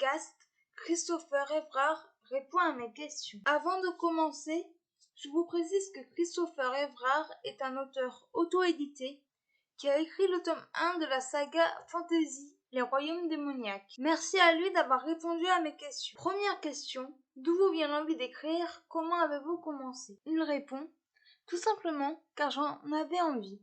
podcast, Christopher Evrard répond à mes questions. Avant de commencer, je vous précise que Christopher Evrard est un auteur auto-édité qui a écrit le tome 1 de la saga Fantasy, Les Royaumes démoniaques. Merci à lui d'avoir répondu à mes questions. Première question, d'où vous vient l'envie d'écrire? Comment avez-vous commencé? Il répond, tout simplement car j'en avais envie.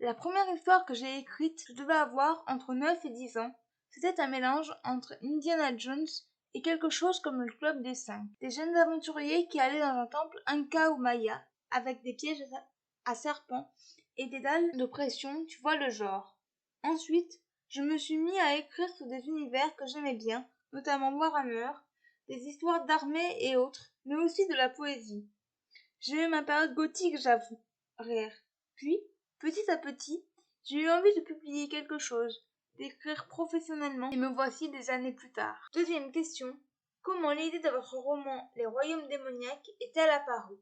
La première histoire que j'ai écrite, je devais avoir entre 9 et 10 ans. C'était un mélange entre Indiana Jones et quelque chose comme le Club des 5. Des jeunes aventuriers qui allaient dans un temple Inca ou Maya, avec des pièges à serpents et des dalles de pression, tu vois le genre. Ensuite, je me suis mis à écrire sur des univers que j'aimais bien, notamment Warhammer, des histoires d'armées et autres, mais aussi de la poésie. J'ai eu ma période gothique, j'avoue. Rire. Puis, petit à petit, j'ai eu envie de publier quelque chose, d'écrire professionnellement, et me voici des années plus tard. Deuxième question. Comment l'idée de votre roman Les Royaumes démoniaques est-elle apparue?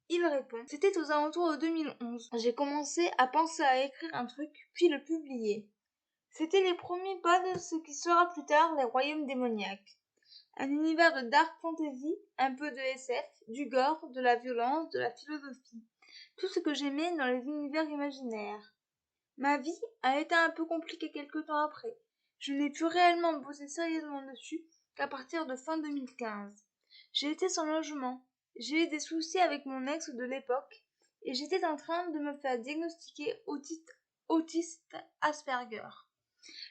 Il répond. C'était aux alentours de 2011. J'ai commencé à penser à écrire un truc, puis le publier. C'était les premiers pas de ce qui sera plus tard Les Royaumes démoniaques. Un univers de dark fantasy, un peu de SF, du gore, de la violence, de la philosophie. Tout ce que j'aimais dans les univers imaginaires. Ma vie a été un peu compliquée quelque temps après. Je n'ai pu réellement bosser sérieusement dessus qu'à partir de fin 2015. J'ai été sans logement. J'ai eu des soucis avec mon ex de l'époque et j'étais en train de me faire diagnostiquer autiste Asperger.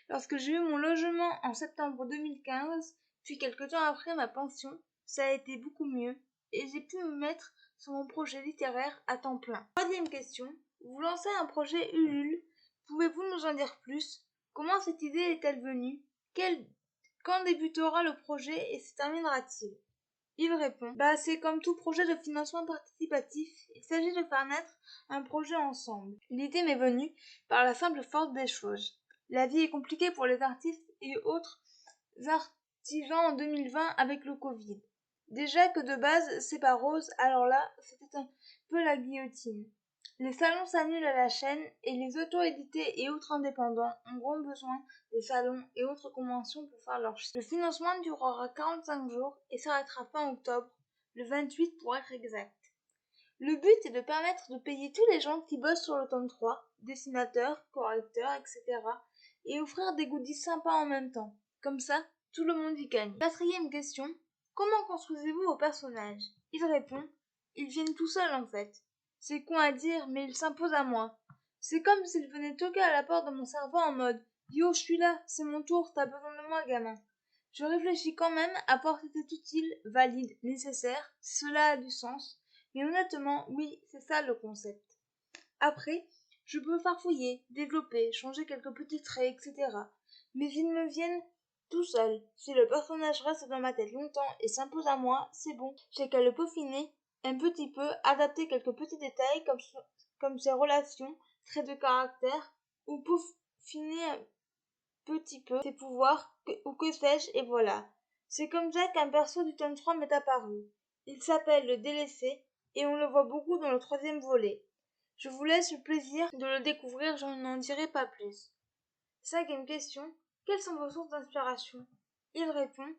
Lorsque j'ai eu mon logement en septembre 2015, puis quelque temps après ma pension, ça a été beaucoup mieux et j'ai pu me mettre sur mon projet littéraire à temps plein. Troisième question, vous lancez un projet Ulule, pouvez-vous nous en dire plus? Comment cette idée est-elle venue? Quand débutera le projet et se terminera-t-il? Il répond, c'est comme tout projet de financement participatif, il s'agit de faire naître un projet ensemble. L'idée m'est venue par la simple force des choses. La vie est compliquée pour les artistes et autres artisans en 2020 avec le Covid. Déjà que de base, c'est pas rose, alors là, c'était un peu la guillotine. Les salons s'annulent à la chaîne et les auto-édités et autres indépendants auront besoin des salons et autres conventions pour faire leur chiffre. Le financement durera 45 jours et s'arrêtera fin octobre, le 28 pour être exact. Le but est de permettre de payer tous les gens qui bossent sur le tome 3, dessinateurs, correcteurs, etc. et offrir des goodies sympas en même temps. Comme ça, tout le monde y gagne. Quatrième question, comment construisez-vous vos personnages? Il répond, ils viennent tout seuls en fait. C'est con à dire, mais ils s'imposent à moi. C'est comme s'ils venaient toquer à la porte de mon cerveau en mode « Yo, je suis là, c'est mon tour, t'as besoin de moi, gamin ». Je réfléchis quand même à porter utile, valide, nécessaire, si cela a du sens. Mais honnêtement, oui, c'est ça le concept. Après, je peux farfouiller, développer, changer quelques petits traits, etc. Mais ils me viennent tout seuls. Si le personnage reste dans ma tête longtemps et s'impose à moi, c'est bon. J'ai qu'à le peaufiner un petit peu, adapter quelques petits détails comme ses relations, traits de caractère, ou peaufiner un petit peu ses pouvoirs, ou que sais-je, et voilà. C'est comme ça qu'un perso du tome 3 m'est apparu. Il s'appelle le délaissé, et on le voit beaucoup dans le 3e volet. Je vous laisse le plaisir de le découvrir, je n'en dirai pas plus. 5e question, quelles sont vos sources d'inspiration? Il répond,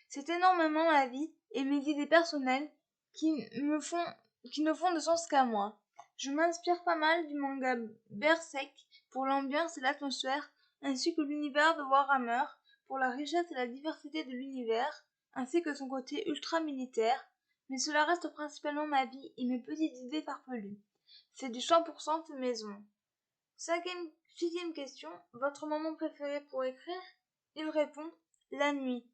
c'est énormément ma vie et mes idées personnelles qui ne font de sens qu'à moi. Je m'inspire pas mal du manga Berserk pour l'ambiance et l'atmosphère, ainsi que l'univers de Warhammer pour la richesse et la diversité de l'univers, ainsi que son côté ultra militaire, mais cela reste principalement ma vie et mes petites idées farfelues. C'est du 100% fait maison. 6e question, votre moment préféré pour écrire? Il répond, la nuit.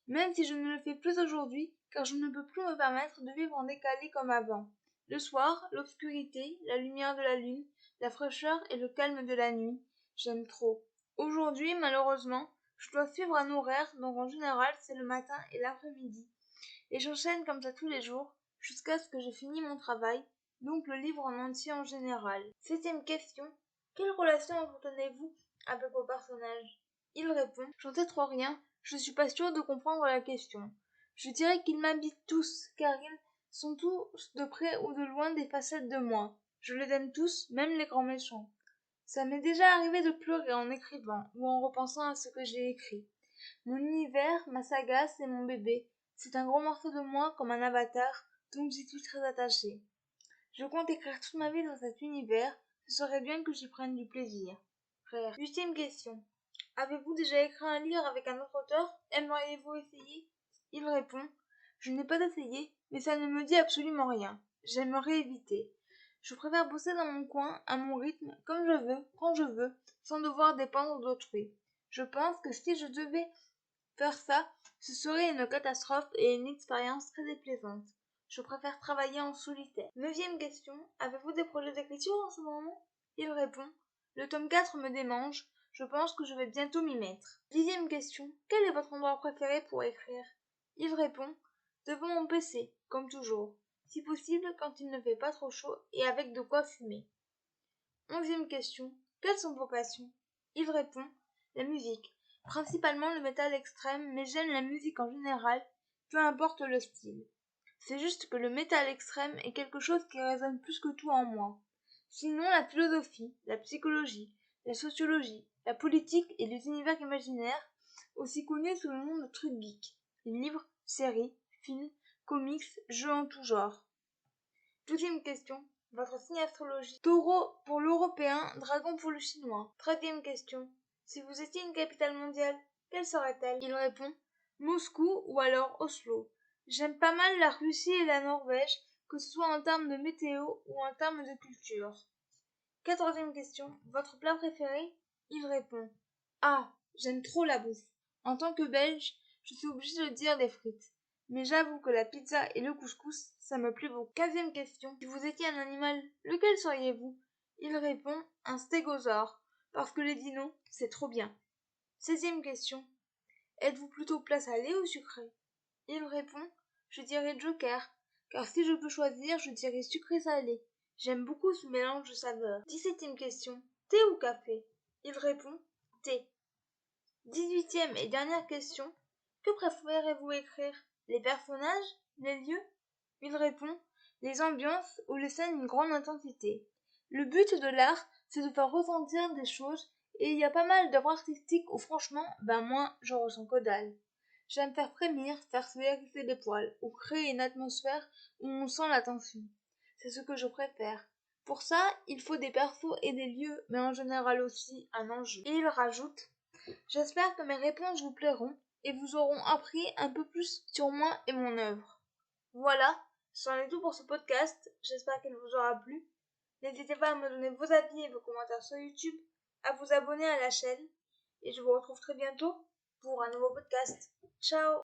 Même si je ne le fais plus aujourd'hui, car je ne peux plus me permettre de vivre en décalé comme avant. Le soir, l'obscurité, la lumière de la lune, la fraîcheur et le calme de la nuit, j'aime trop. Aujourd'hui, malheureusement, je dois suivre un horaire, donc en général, c'est le matin et l'après-midi. Et j'enchaîne comme ça tous les jours, jusqu'à ce que j'ai fini mon travail, donc le livre en entier en général. 7e question, quelle relation entretenez-vous avec vos personnages? Il répond, j'en sais trop rien, je suis pas sûre de comprendre la question. Je dirais qu'ils m'habitent tous, car ils sont tous de près ou de loin des facettes de moi. Je les aime tous, même les grands méchants. Ça m'est déjà arrivé de pleurer en écrivant ou en repensant à ce que j'ai écrit. Mon univers, ma saga, c'est mon bébé. C'est un gros morceau de moi comme un avatar, donc j'y suis très attachée. Je compte écrire toute ma vie dans cet univers, ce serait bien que j'y prenne du plaisir. Frère. 8e question. Avez-vous déjà écrit un livre avec un autre auteur? Aimeriez-vous essayer? Il répond, je n'ai pas essayé, mais ça ne me dit absolument rien. J'aimerais éviter. Je préfère bosser dans mon coin, à mon rythme, comme je veux, quand je veux, sans devoir dépendre d'autrui. Je pense que si je devais faire ça, ce serait une catastrophe et une expérience très déplaisante. Je préfère travailler en solitaire. 9e question. Avez-vous des projets d'écriture en ce moment? Il répond, le tome 4 me démange. Je pense que je vais bientôt m'y mettre. 10e question. Quel est votre endroit préféré pour écrire? Il répond, devant mon PC, comme toujours. Si possible, quand il ne fait pas trop chaud et avec de quoi fumer. 11e question. Quelles sont vos passions? Il répond, la musique. Principalement le métal extrême, mais j'aime la musique en général, peu importe le style. C'est juste que le métal extrême est quelque chose qui résonne plus que tout en moi. Sinon, la philosophie, la psychologie, la sociologie, la politique et les univers imaginaires, aussi connus sous le nom de trucs geeks. Livres, séries, films, comics, jeux en tout genre. 12e question. Votre signe astrologie. Taureau pour l'européen, dragon pour le chinois. 13e question. Si vous étiez une capitale mondiale, quelle serait-elle? Il répond Moscou ou alors Oslo. J'aime pas mal la Russie et la Norvège, que ce soit en termes de météo ou en termes de culture. 14e question. Votre plat préféré? Il répond Ah, j'aime trop la bouffe. En tant que Belge, je suis obligée de dire des frites. Mais j'avoue que la pizza et le couscous, ça me plaît beaucoup. 15e question. Si vous étiez un animal, lequel seriez-vous? Il répond un stégosaure, parce que les dinos, c'est trop bien. 16e question. Êtes-vous plutôt plat salé ou sucré? Il répond je dirais joker, car si je peux choisir, je dirais sucré-salé. J'aime beaucoup ce mélange de saveurs. 17e question. Thé ou café? Il répond thé. 18e et dernière question. Que préférez-vous écrire? Les personnages? Les lieux? Il répond les ambiances ou les scènes d'une grande intensité. Le but de l'art, c'est de faire ressentir des choses, et il y a pas mal d'œuvres artistiques où franchement, moi, je ressens que dalle. J'aime faire frémir, faire se hérisser les poils, ou créer une atmosphère où on sent la tension. C'est ce que je préfère. Pour ça, il faut des persos et des lieux, mais en général aussi un enjeu. Et il rajoute j'espère que mes réponses vous plairont et vous auront appris un peu plus sur moi et mon œuvre. Voilà, c'en est tout pour ce podcast. J'espère qu'il vous aura plu. N'hésitez pas à me donner vos avis et vos commentaires sur YouTube, à vous abonner à la chaîne et je vous retrouve très bientôt pour un nouveau podcast. Ciao!